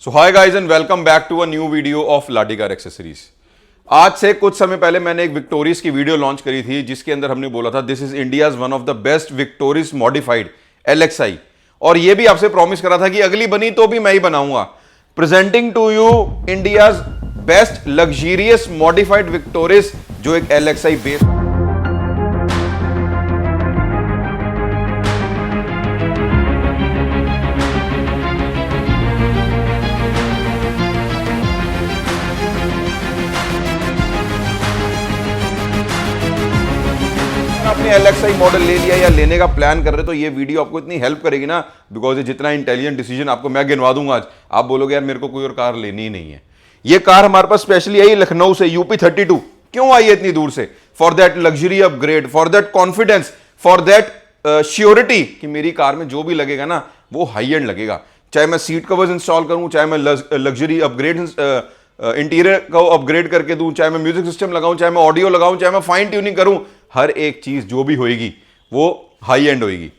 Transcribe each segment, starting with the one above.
So hi guys and welcome back to a new video of Laadi car accessories. आज से कुछ समय पहले मैंने एक विक्टोरिस की वीडियो लॉन्च करी थी जिसके अंदर हमने बोला था this is India's one of the best Victoris modified LXi, और ये भी आपसे प्रॉमिस करा था कि अगली बनी तो भी मैं ही बनाऊंगा। Presenting to you India's best luxurious modified Victoris, जो एक LXi बेस्ड। आपने LXi मॉडल ले लिया या लेने का प्लान कर रहे हो तो ये वीडियो आपको इतनी हेल्प करेगी ना, बिकॉज ये जितना इंटेलिजेंट डिसीजन आपको मैं गिनवा दूंगा आज, आप बोलोगे यार मेरे को कोई और कार लेनी ही नहीं है। ये कार हमारे पास स्पेशली आई लखनऊ से, यूपी 32। क्यों आई है इतनी दूर से? For that luxury upgrade, for that confidence, for that surety कि मेरी कार में जो भी लगेगा ना वो हाई एंड लगेगा। चाहे मैं सीट कवर्स इंस्टॉल करूं, चाहे मैं लग्जरी अपग्रेड इंटीरियर को अपग्रेड करके दूं, चाहे मैं म्यूजिक सिस्टम लगाऊं, चाहे मैं ऑडियो लगाऊं, चाहे मैं फाइन ट्यूनिंग करूं, हर एक चीज जो भी होएगी वो हाई एंड होएगी।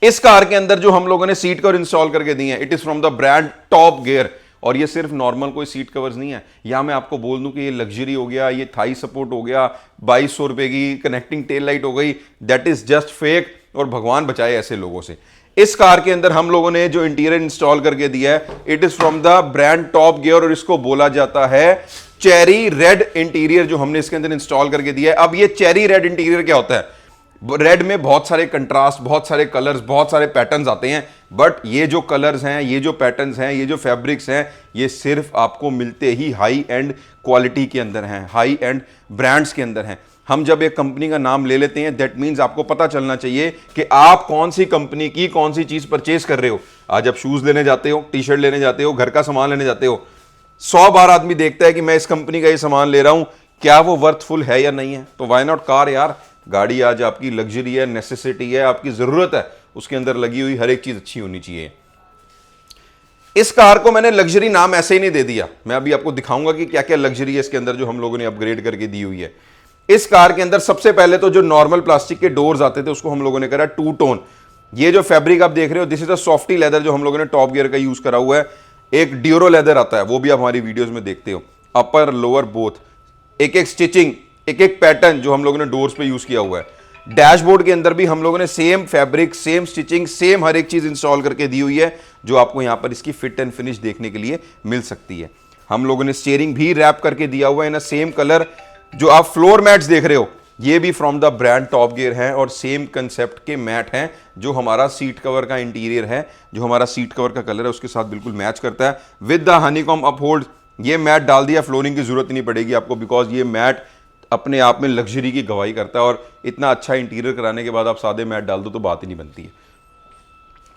इस कार के अंदर जो हम लोगों ने सीट कवर इंस्टॉल करके दिए हैं, it is from the brand top gear. और ये सिर्फ नॉर्मल कोई सीट कवर्स नहीं है, यहां मैं आपको बोल दूं कि ये लग्जरी हो गया, ये थाई सपोर्ट हो गया, 2200 रुपए की कनेक्टिंग टेल लाइट हो गई, दैट इज जस्ट फेक। और भगवान बचाए ऐसे लोगों से। इस कार के अंदर हम लोगों ने जो इंटीरियर इंस्टॉल करके दिया है, it is from the brand top gear, और इसको बोला जाता है चेरी रेड इंटीरियर, जो हमने इसके अंदर इंस्टॉल करके दिया है। अब ये चेरी रेड इंटीरियर क्या होता है? रेड में बहुत सारे कंट्रास्ट, बहुत सारे कलर्स, बहुत सारे पैटर्न्स आते हैं, बट ये जो कलर्स हैं, ये जो पैटर्न्स हैं, ये जो फैब्रिक्स हैं, ये सिर्फ आपको मिलते ही हाई एंड क्वालिटी के अंदर हैं, हाई एंड ब्रांड्स के अंदर हैं। हम जब एक कंपनी का नाम ले लेते हैं, दैट मीन्स आपको पता चलना चाहिए कि आप कौन सी कंपनी की कौन सी चीज परचेज कर रहे हो। आज आप शूज लेने जाते हो, टी शर्ट लेने जाते हो, घर का सामान लेने जाते हो, 100 बार आदमी देखता है कि मैं इस कंपनी का ये सामान ले रहा हूं, क्या वो वर्थफुल है या नहीं है। तो व्हाई नॉट कार यार? गाड़ी आज आपकी लग्जरी है, नेसेसिटी है, आपकी जरूरत है, उसके अंदर लगी हुई हर एक चीज अच्छी होनी चाहिए। इस कार को मैंने लग्जरी नाम ऐसे ही नहीं दे दिया, मैं अभी आपको दिखाऊंगा कि क्या क्या लग्जरी है इसके अंदर जो हम लोगों ने अपग्रेड करके दी हुई है। इस कार के अंदर सबसे पहले तो जो नॉर्मल प्लास्टिक के डोर्स आते थे उसको हम लोगों ने करा 2 टोन। ये जो फैब्रिक आप देख रहे हो, this is a softy leather जो हम लोगों ने टॉप गियर का यूज करा हुआ है। एक ड्यूरो लेदर आता है, वो भी आप हमारी वीडियोस में देखते हो, अपर लोअर बोथ, एक एक स्टिचिंग, एक एक पैटर्न जो हम लोगों ने डोर्स पे यूज किया हुआ है। डैशबोर्ड के अंदर भी हम लोगों ने same fabric, same stitching, same हर एक चीज इंस्टॉल करके दी हुई है, जो आपको यहां पर इसकी फिट एंड फिनिश देखने के लिए मिल सकती है। हम लोगों ने स्टीयरिंग भी रैप करके दिया हुआ है इन सेम कलर। जो आप फ्लोर मैट्स देख रहे हो, ये भी from the brand top gear है, और सेम कंसेप्ट के मैट हैं जो हमारा सीट कवर का इंटीरियर है, जो हमारा सीट कवर का कलर है उसके साथ बिल्कुल मैच करता है। विद द हनीकॉम अपहोल्ड ये मैट डाल दिया, फ्लोरिंग की जरूरत ही नहीं पड़ेगी आपको, बिकॉज ये मैट अपने आप में लग्जरी की गवाही करता है, और इतना अच्छा इंटीरियर कराने के बाद आप सादे मैट डाल दो तो बात ही नहीं बनती है।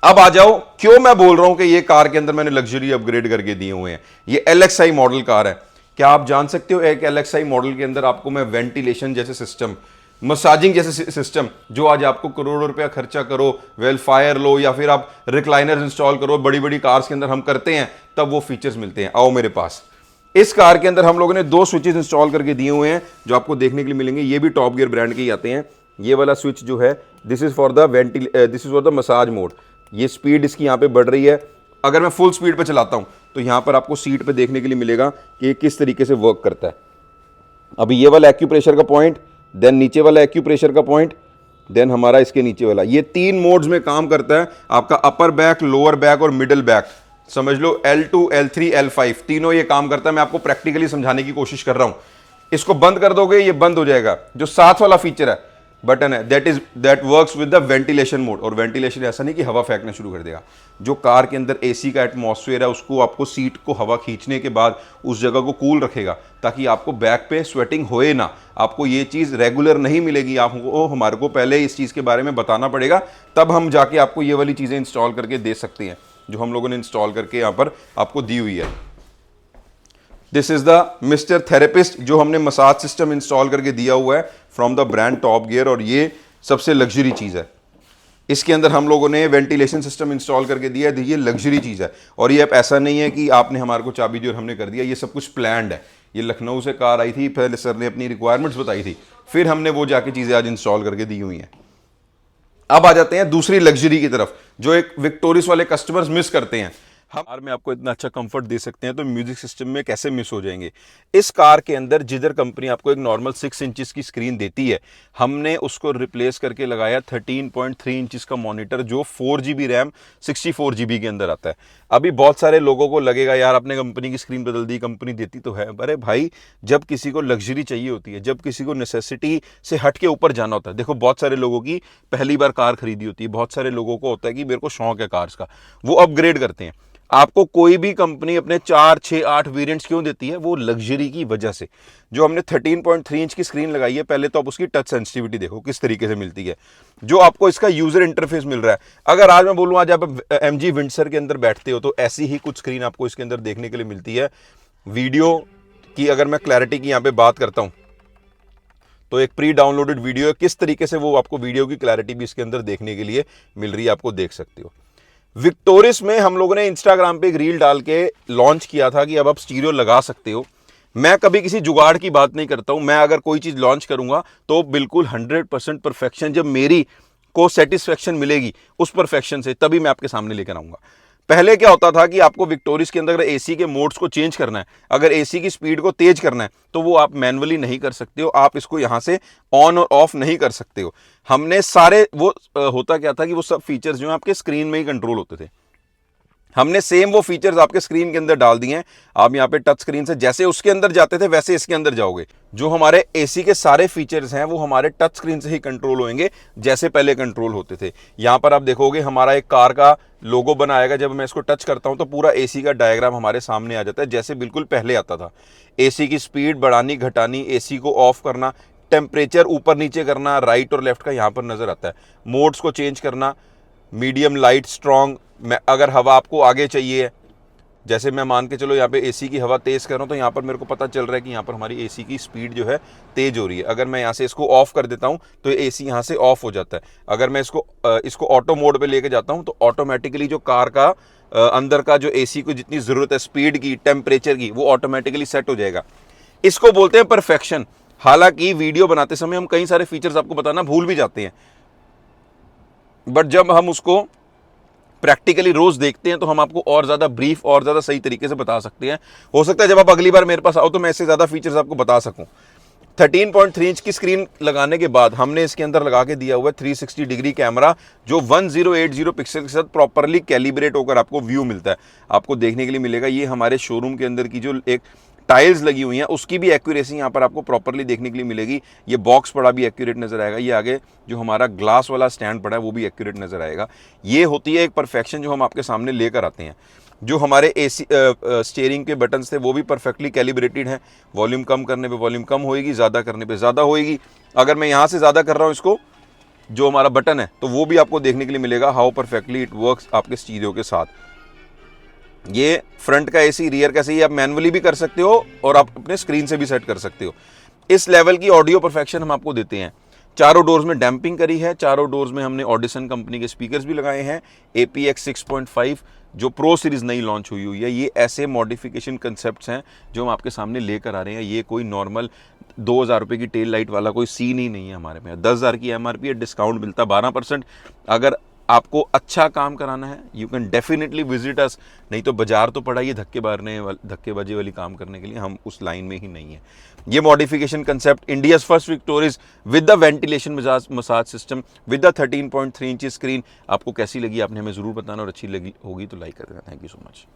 अब आ जाओ, क्यों मैं बोल रहा हूं कि ये कार के अंदर मैंने लग्जरी अपग्रेड करके दिए हुए हैं। ये LXi मॉडल कार है। क्या आप जान सकते हो एक LXi मॉडल के अंदर आपको मैं वेंटिलेशन जैसे सिस्टम, मसाजिंग जैसे सिस्टम, जो आज आपको करोड़ों रुपया खर्चा करो, वेलफायर लो या फिर आप रिक्लाइनर इंस्टॉल करो, बड़ी बड़ी कार्स के अंदर हम करते हैं, तब वो फीचर्स मिलते हैं। आओ मेरे पास। इस कार के अंदर हम लोगों ने 2 स्विचेस इंस्टॉल करके दिए हुए हैं जो आपको देखने के लिए मिलेंगे। ये भी टॉप गियर ब्रांड के ही आते हैं। ये वाला स्विच जो है, this is for the massage mode. ये स्पीड इसकी यहाँ पे बढ़ रही है। अगर मैं फुल स्पीड पे चलाता हूं तो यहां पर आपको सीट पे देखने के लिए मिलेगा कि ये किस तरीके से वर्क करता है। अभी ये वाला एक्यूप्रेशर का पॉइंट, देन नीचे वाला एक्यूप्रेशर का पॉइंट, देन हमारा इसके नीचे वाला, ये 3 मोड्स में काम करता है। आपका अपर बैक, लोअर बैक और मिडिल बैक, समझ लो L2, L3, L5 तीनों ये काम करता है। मैं आपको प्रैक्टिकली समझाने की कोशिश कर रहा हूं। इसको बंद कर दोगे ये बंद हो जाएगा। जो साथ वाला फीचर है, बटन है, that works with the ventilation mode. और वेंटिलेशन ऐसा नहीं कि हवा फेंकना शुरू कर देगा। जो कार के अंदर AC का एटमॉस्फेयर है उसको आपको सीट को हवा खींचने के बाद उस जगह को कूल रखेगा, ताकि आपको बैक पे स्वेटिंग होए ना। आपको ये चीज रेगुलर नहीं मिलेगी, आपको हमारे को पहले इस चीज के बारे में बताना पड़ेगा, तब हम जाके आपको ये वाली चीजें इंस्टॉल करके दे सकते हैं जो हम लोगों ने इंस्टॉल करके यहां पर आपको दी हुई है। This is the mister therapist जो हमने मसाज सिस्टम इंस्टॉल करके दिया हुआ है from the brand top gear, और ये सबसे लग्जरी चीज है। इसके अंदर हम लोगों ने वेंटिलेशन सिस्टम इंस्टॉल करके दिया है। ये लग्जरी चीज है, और ये अब ऐसा नहीं है कि आपने हमारे को चाबी दी और हमने कर दिया। ये सब कुछ प्लान्ड है। ये लखनऊ से कार आई थी, पहले सर ने अपनी रिक्वायरमेंट्स बताई थी, फिर हमने वो जाके चीजें आज इंस्टॉल करके दी हुई हैं। अब आ जाते हैं दूसरी लग्जरी की तरफ, जो एक विक्टोरिस वाले कस्टमर्स मिस करते हैं। हम कार में आपको इतना अच्छा कंफर्ट दे सकते हैं तो म्यूजिक सिस्टम में कैसे मिस हो जाएंगे। इस कार के अंदर जिधर कंपनी आपको एक नॉर्मल 6 इंचेस की स्क्रीन देती है, हमने उसको रिप्लेस करके लगाया 13.3 इंचेस का मॉनिटर जो 4GB रैम 64GB के अंदर आता है। अभी बहुत सारे लोगों को लगेगा यार आपने कंपनी की स्क्रीन बदल दी, कंपनी देती तो है। अरे भाई, जब किसी को लग्जरी चाहिए होती है, जब किसी को नेसेसिटी से हट के ऊपर जाना होता है, देखो बहुत सारे लोगों की पहली बार कार खरीदी होती है, बहुत सारे लोगों को होता है कि मेरे को शौक है कार्स का, वो अपग्रेड करते हैं। आपको कोई भी कंपनी अपने 4, 6, 8 वेरिएंट्स क्यों देती है? वो लग्जरी की वजह से। जो हमने 13.3 इंच की स्क्रीन लगाई है, पहले तो आप उसकी टच सेंसिटिविटी देखो किस तरीके से मिलती है, जो आपको इसका यूजर इंटरफेस मिल रहा है। अगर आज मैं बोलूं आज आप MG विंडसर के अंदर बैठते हो तो ऐसी ही कुछ स्क्रीन आपको इसके अंदर देखने के लिए मिलती है। वीडियो की अगर मैं क्लैरिटी की यहां पे बात करता हूं तो एक प्री डाउनलोडेड वीडियो है, किस तरीके से वो आपको वीडियो की क्लैरिटी भी इसके अंदर देखने के लिए मिल रही है, आपको देख सकते हो। विक्टोरिस में हम लोगों ने इंस्टाग्राम पे एक रील डाल के लॉन्च किया था कि अब आप स्टीरियो लगा सकते हो। मैं कभी किसी जुगाड़ की बात नहीं करता हूं, मैं अगर कोई चीज लॉन्च करूंगा तो बिल्कुल 100% परफेक्शन, जब मेरी को सेटिस्फेक्शन मिलेगी उस परफेक्शन से, तभी मैं आपके सामने लेकर आऊंगा। पहले क्या होता था कि आपको विक्टोरिस के अंदर अगर एसी के मोड्स को चेंज करना है, अगर एसी की स्पीड को तेज करना है, तो वो आप मैनुअली नहीं कर सकते हो, आप इसको यहां से ऑन और ऑफ नहीं कर सकते हो। हमने सारे वो होता क्या था कि वो सब फीचर्स जो है आपके स्क्रीन में ही कंट्रोल होते थे। हमने सेम वो फीचर्स आपके स्क्रीन के अंदर डाल दिए हैं। आप यहाँ पे टच स्क्रीन से जैसे उसके अंदर जाते थे वैसे इसके अंदर जाओगे। जो हमारे एसी के सारे फीचर्स हैं वो हमारे टच स्क्रीन से ही कंट्रोल होंगे जैसे पहले कंट्रोल होते थे। यहाँ पर आप देखोगे हमारा एक कार का लोगो बनाएगा, जब मैं इसको टच करता हूं तो पूरा एसी का डायग्राम हमारे सामने आ जाता है जैसे बिल्कुल पहले आता था। एसी की स्पीड बढ़ानी घटानी, एसी को ऑफ करना, टेम्परेचर ऊपर नीचे करना, राइट और लेफ्ट का यहाँ पर नजर आता है। मोड्स को चेंज करना, मीडियम, लाइट, स्ट्रॉन्ग। मैं अगर हवा आपको आगे चाहिए, जैसे मैं मान के चलो यहाँ पे एसी की हवा तेज कर रहा हूँ तो यहाँ पर मेरे को पता चल रहा है कि यहाँ पर हमारी एसी की स्पीड जो है तेज हो रही है। अगर मैं यहाँ से इसको ऑफ कर देता हूँ तो एसी यहाँ से ऑफ हो जाता है। अगर मैं इसको ऑटो मोड पे लेके जाता हूँ तो ऑटोमेटिकली जो कार का अंदर का जो एसी को जितनी जरूरत है स्पीड की, टेम्परेचर की, वो ऑटोमेटिकली सेट हो जाएगा। इसको बोलते हैं परफेक्शन। हालांकि वीडियो बनाते समय हम कई सारे फीचर्स आपको बताना भूल भी जाते हैं, बट जब हम उसको प्रैक्टिकली रोज देखते हैं तो हम आपको और ज्यादा ब्रीफ और ज्यादा सही तरीके से बता सकते हैं। हो सकता है जब आप अगली बार मेरे पास आओ तो मैं इससे ज्यादा फीचर्स आपको बता सकूं। 13.3 इंच की स्क्रीन लगाने के बाद हमने इसके अंदर लगा के दिया हुआ है 360 डिग्री कैमरा, जो 1080 पिक्सल के साथ प्रॉपरली कैलिब्रेट होकर आपको व्यू मिलता है, आपको देखने के लिए मिलेगा। ये हमारे शोरूम के अंदर की जो एक टाइल्स लगी हुई हैं उसकी भी एक्यूरेसी यहाँ पर आपको प्रॉपरली देखने के लिए मिलेगी। ये बॉक्स पड़ा भी एक्यूरेट नजर आएगा, ये आगे जो हमारा ग्लास वाला स्टैंड पड़ा है वो भी एक्यूरेट नजर आएगा। ये होती है एक परफेक्शन जो हम आपके सामने लेकर आते हैं। जो हमारे एसी स्टीयरिंग के बटन्स थे वो भी परफेक्टली कैलिब्रेटेड हैं। वॉल्यूम कम करने पे वॉल्यूम कम होएगी, ज़्यादा करने पे ज़्यादा होएगी। अगर मैं यहाँ से ज़्यादा कर रहा हूँ इसको, जो हमारा बटन है, तो वो भी आपको देखने के लिए मिलेगा हाउ परफेक्टली इट वर्क्स आपके स्टीरियो के साथ। ये फ्रंट का एसी, रियर का एसी आप मैनुअली भी कर सकते हो और आप अपने स्क्रीन से भी सेट कर सकते हो। इस लेवल की ऑडियो परफेक्शन हम आपको देते हैं। चारों डोर्स में डैम्पिंग करी है, चारों डोर्स में हमने ऑडिसन कंपनी के स्पीकर्स भी लगाए हैं। APX 6.5 जो प्रो सीरीज नई लॉन्च हुई है, ये ऐसे मॉडिफिकेशन कंसेप्ट्स हैं जो हम आपके सामने लेकर आ रहे हैं। ये कोई नॉर्मल 2000 रुपये की टेल लाइट वाला कोई सीन ही नहीं है हमारे में। 10,000 की MRP है, डिस्काउंट मिलता 12%। अगर आपको अच्छा काम कराना है you can definitely visit us, नहीं तो बाजार तो पड़ा ये धक्केबाजी वाली काम करने के लिए, हम उस लाइन में ही नहीं है। ये modification concept India's first Victoris with the ventilation massage system with the 13.3 inch screen, आपको कैसी लगी आपने हमें जरूर बताना, और अच्छी लगी होगी तो लाइक कर देना। Thank you so much.